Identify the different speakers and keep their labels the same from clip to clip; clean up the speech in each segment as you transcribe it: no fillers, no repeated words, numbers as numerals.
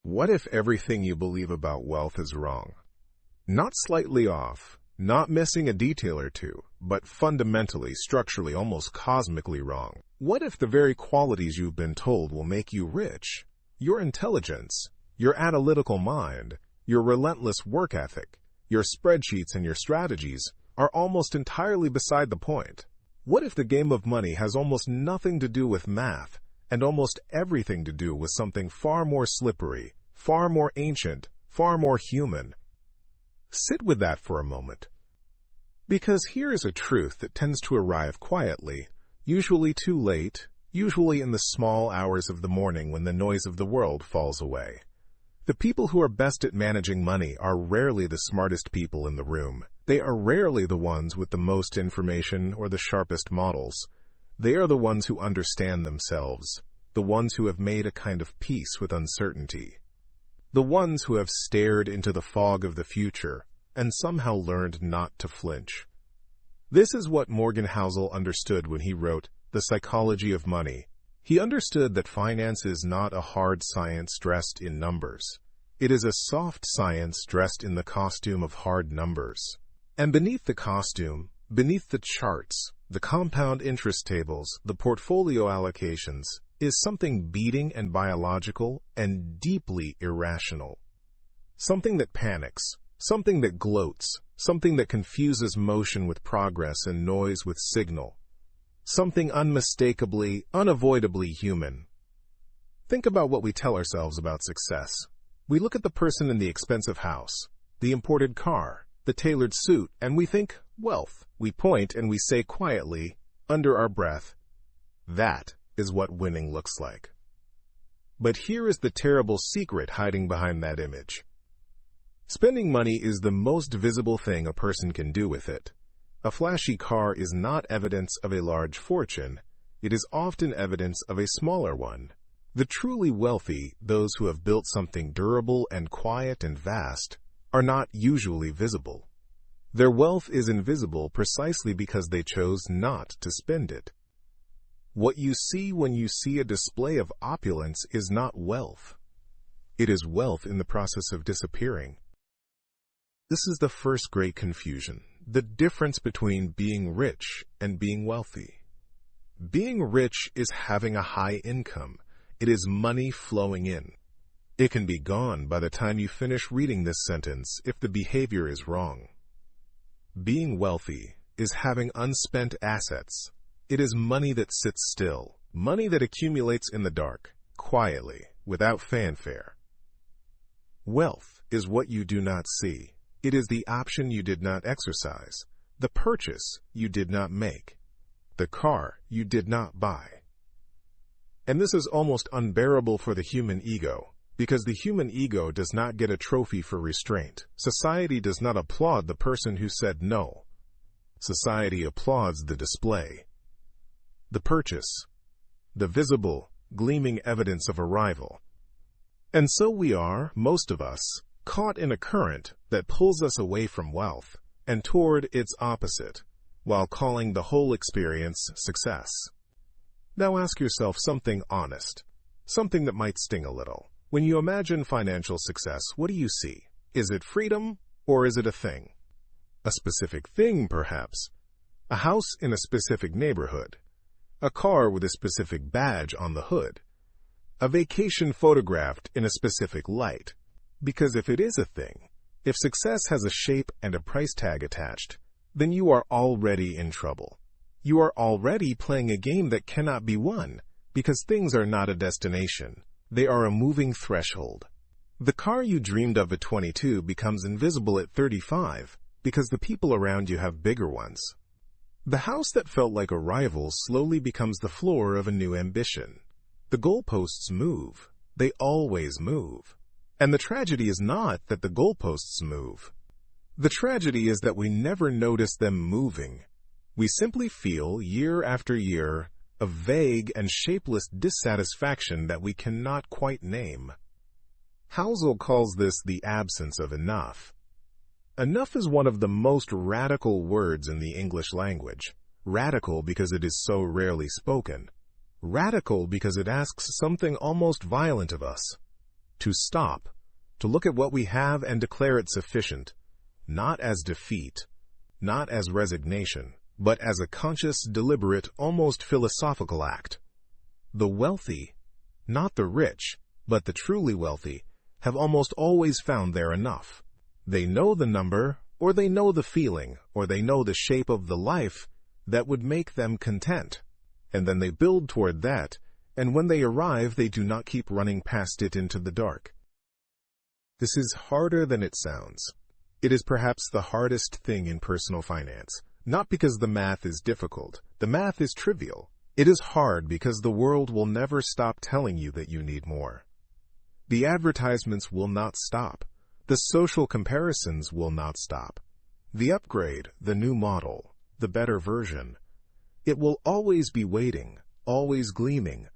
Speaker 1: What if everything you believe about wealth is wrong? Not slightly off, not missing a detail or two, but fundamentally, structurally, almost cosmically wrong. What if the very qualities you've been told will make you rich, your intelligence, your analytical mind, your relentless work ethic, your spreadsheets and your strategies are almost entirely beside the point? What if the game of money has almost nothing to do with math and almost everything to do with something far more slippery, far more ancient, far more human? Sit with that for a moment. Because here is a truth that tends to arrive quietly, usually too late, usually in the small hours of the morning when the noise of the world falls away. The people who are best at managing money are rarely the smartest people in the room. They are rarely the ones with the most information or the sharpest models. They are the ones who understand themselves, the ones who have made a kind of peace with uncertainty, the ones who have stared into the fog of the future and somehow learned not to flinch. This is what Morgan Housel understood when he wrote The Psychology of Money. He understood that finance is not a hard science dressed in numbers. It is a soft science dressed in the costume of hard numbers. And beneath the costume, beneath the charts, the compound interest tables, the portfolio allocations, is something beating and biological and deeply irrational. Something that panics, something that gloats, something that confuses motion with progress and noise with signal. Something unmistakably, unavoidably human. Think about what we tell ourselves about success. We look at the person in the expensive house, the imported car, the tailored suit, and we think, wealth. We point and we say quietly, under our breath, that is what winning looks like. But here is the terrible secret hiding behind that image. Spending money is the most visible thing a person can do with it. A flashy car is not evidence of a large fortune. It is often evidence of a smaller one. The truly wealthy, those who have built something durable and quiet and vast, are not usually visible. Their wealth is invisible precisely because they chose not to spend it. What you see when you see a display of opulence is not wealth. It is wealth in the process of disappearing. This is the first great confusion, the difference between being rich and being wealthy. Being rich is having a high income. It is money flowing in. It can be gone by the time you finish reading this sentence if the behavior is wrong. Being wealthy is having unspent assets. It is money that sits still, money that accumulates in the dark, quietly, without fanfare. Wealth is what you do not see. It is the option you did not exercise, the purchase you did not make, the car you did not buy. And this is almost unbearable for the human ego, because the human ego does not get a trophy for restraint. Society does not applaud the person who said no. Society applauds the display, the purchase, the visible, gleaming evidence of arrival. And so we are, most of us, caught in a current that pulls us away from wealth and toward its opposite, while calling the whole experience success. Now ask yourself something honest, something that might sting a little. When you imagine financial success, what do you see? Is it freedom, or is it a thing? A specific thing, perhaps. A house in a specific neighborhood. A car with a specific badge on the hood. A vacation photographed in a specific light. Because if it is a thing, if success has a shape and a price tag attached, then you are already in trouble. You are already playing a game that cannot be won, because things are not a destination. They are a moving threshold. The car you dreamed of at 22 becomes invisible at 35, because the people around you have bigger ones. The house that felt like a rival slowly becomes the floor of a new ambition. The goalposts move. They always move. And the tragedy is not that the goalposts move. The tragedy is that we never notice them moving. We simply feel, year after year, a vague and shapeless dissatisfaction that we cannot quite name. Housel calls this the absence of enough. Enough is one of the most radical words in the English language. Radical because it is so rarely spoken. Radical because it asks something almost violent of us. to stop, to look at what we have and declare it sufficient, not as defeat, not as resignation, but as a conscious, deliberate, almost philosophical act. The wealthy, not the rich, but the truly wealthy, have almost always found their enough. They know the number, or they know the feeling, or they know the shape of the life that would make them content. And then they build toward that, and when they arrive, they do not keep running past it into the dark. This is harder than it sounds. It is perhaps the hardest thing in personal finance, not because the math is difficult. The math is trivial. It is hard because the world will never stop telling you that you need more. The advertisements will not stop. The social comparisons will not stop. The upgrade, the new model, the better version, it will always be waiting, always gleaming,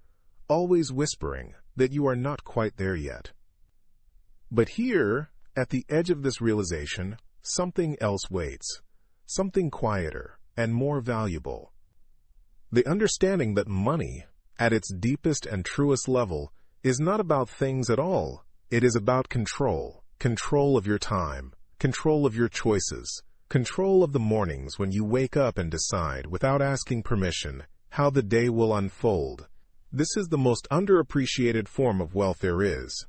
Speaker 1: always whispering that you are not quite there yet. But here, at the edge of this realization, something else waits, something quieter and more valuable. The understanding that money, at its deepest and truest level, is not about things at all. It is about control, control of your time, control of your choices, control of the mornings when you wake up and decide, without asking permission, how the day will unfold. This is the most underappreciated form of wealth there is.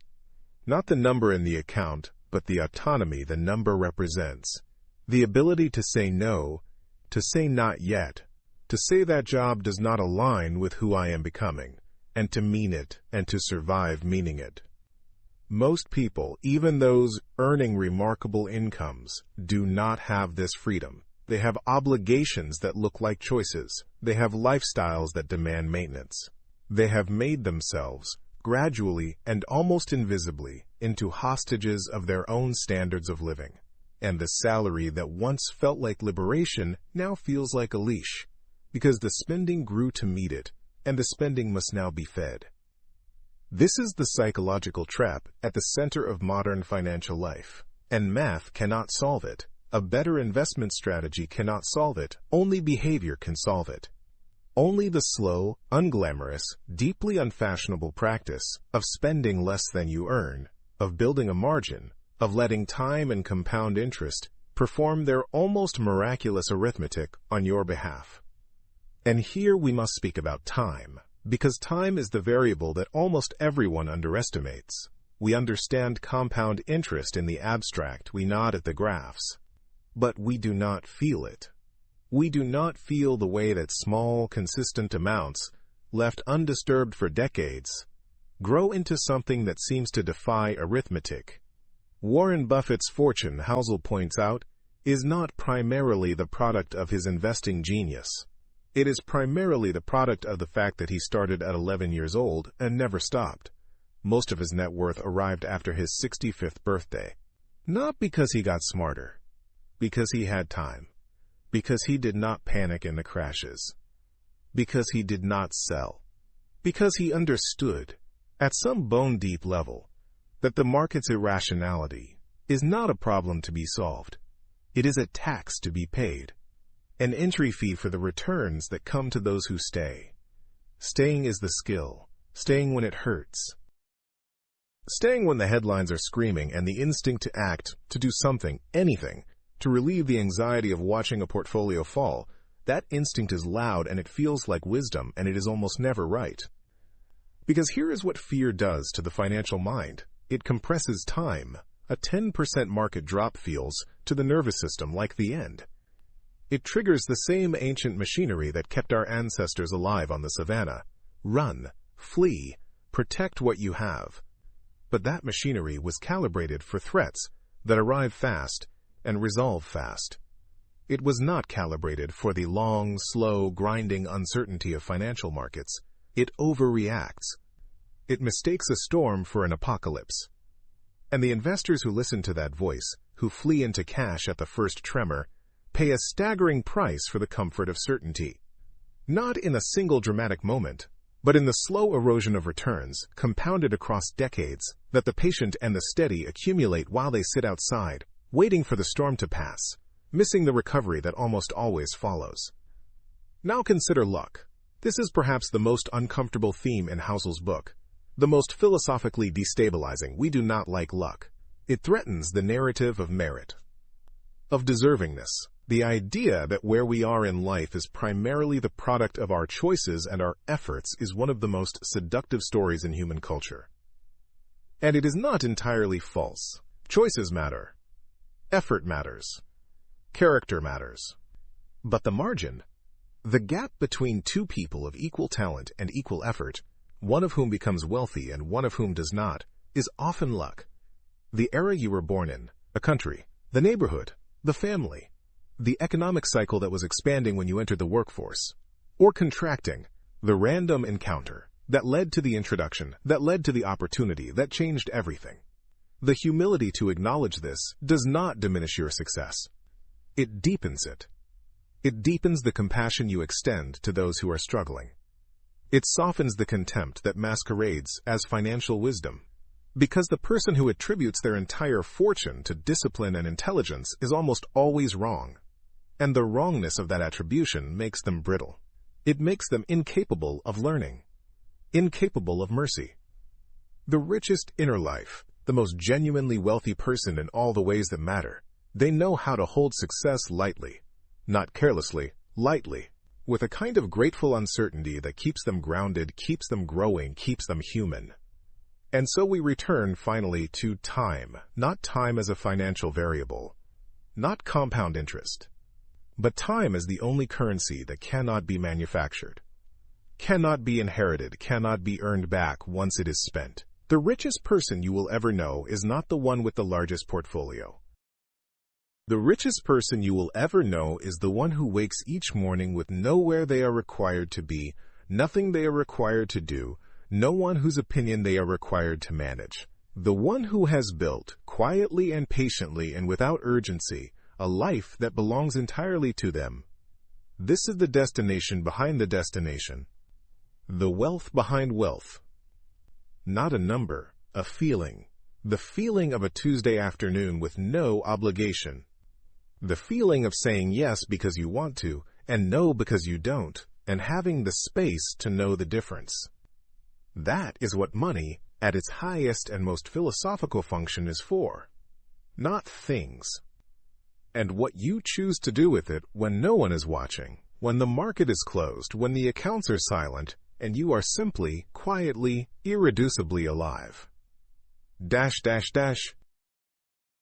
Speaker 1: Not the number in the account, but the autonomy the number represents. The ability to say no, to say not yet, to say that job does not align with who I am becoming, and to mean it, and to survive meaning it. Most people, even those earning remarkable incomes, do not have this freedom. They have obligations that look like choices. They have lifestyles that demand maintenance. They have made themselves, gradually and almost invisibly, into hostages of their own standards of living. And the salary that once felt like liberation now feels like a leash, because the spending grew to meet it, and the spending must now be fed. This is the psychological trap at the center of modern financial life, and math cannot solve it. A better investment strategy cannot solve it. Only behavior can solve it. Only the slow, unglamorous, deeply unfashionable practice of spending less than you earn, of building a margin, of letting time and compound interest perform their almost miraculous arithmetic on your behalf. And here we must speak about time, because time is the variable that almost everyone underestimates. We understand compound interest in the abstract, we nod at the graphs, but we do not feel it. We do not feel the way that small, consistent amounts, left undisturbed for decades, grow into something that seems to defy arithmetic. Warren Buffett's fortune, Housel points out, is not primarily the product of his investing genius. It is primarily the product of the fact that he started at 11 years old and never stopped. Most of his net worth arrived after his 65th birthday. Not because he got smarter, because he had time, because he did not panic in the crashes, because he did not sell, because he understood, at some bone-deep level, that the market's irrationality is not a problem to be solved. It is a tax to be paid. An entry fee for the returns that come to those who stay. Staying is the skill. Staying when it hurts. Staying when the headlines are screaming and the instinct to act, to do something, anything, to relieve the anxiety of watching a portfolio fall. That instinct is loud and it feels like wisdom, and it is almost never right. Because here is what fear does to the financial mind. It compresses time. A 10% market drop feels, to the nervous system, like the end. It triggers the same ancient machinery that kept our ancestors alive on the savannah. Run, flee, protect what you have. But that machinery was calibrated for threats that arrive fast and resolve fast. It was not calibrated for the long, slow, grinding uncertainty of financial markets. It overreacts. It mistakes a storm for an apocalypse. And the investors who listen to that voice, who flee into cash at the first tremor, pay a staggering price for the comfort of certainty. Not in a single dramatic moment, but in the slow erosion of returns, compounded across decades, that the patient and the steady accumulate while they sit outside, waiting for the storm to pass, missing the recovery that almost always follows. Now consider luck. This is perhaps the most uncomfortable theme in Housel's book. The most philosophically destabilizing, we do not like luck. It threatens the narrative of merit, of deservingness. The idea that where we are in life is primarily the product of our choices and our efforts is one of the most seductive stories in human culture. And it is not entirely false. Choices matter. Effort matters. Character matters. But the margin, the gap between two people of equal talent and equal effort, one of whom becomes wealthy and one of whom does not, is often luck. The era you were born in, a country, the neighborhood, the family, the economic cycle that was expanding when you entered the workforce, or contracting, the random encounter that led to the introduction, that led to the opportunity, that changed everything. The humility to acknowledge this does not diminish your success. It deepens it. It deepens the compassion you extend to those who are struggling. It softens the contempt that masquerades as financial wisdom. Because the person who attributes their entire fortune to discipline and intelligence is almost always wrong. And the wrongness of that attribution makes them brittle. It makes them incapable of learning, incapable of mercy. The richest inner life, the most genuinely wealthy person in all the ways that matter, they know how to hold success lightly, not carelessly, lightly, with a kind of grateful uncertainty that keeps them grounded, keeps them growing, keeps them human. And so we return finally to time, not time as a financial variable, not compound interest, but time as the only currency that cannot be manufactured, cannot be inherited, cannot be earned back once it is spent. The richest person you will ever know is not the one with the largest portfolio. The richest person you will ever know is the one who wakes each morning with nowhere they are required to be, nothing they are required to do, no one whose opinion they are required to manage. The one who has built, quietly and patiently and without urgency, a life that belongs entirely to them. This is the destination behind the destination. The wealth behind wealth. Not a number, a feeling. The feeling of a Tuesday afternoon with no obligation. The feeling of saying yes because you want to, and no because you don't, and having the space to know the difference. That is what money, at its highest and most philosophical function, is for. Not things. And what you choose to do with it when no one is watching, when the market is closed, when the accounts are silent, and you are simply, quietly, irreducibly alive. Dash, dash, dash.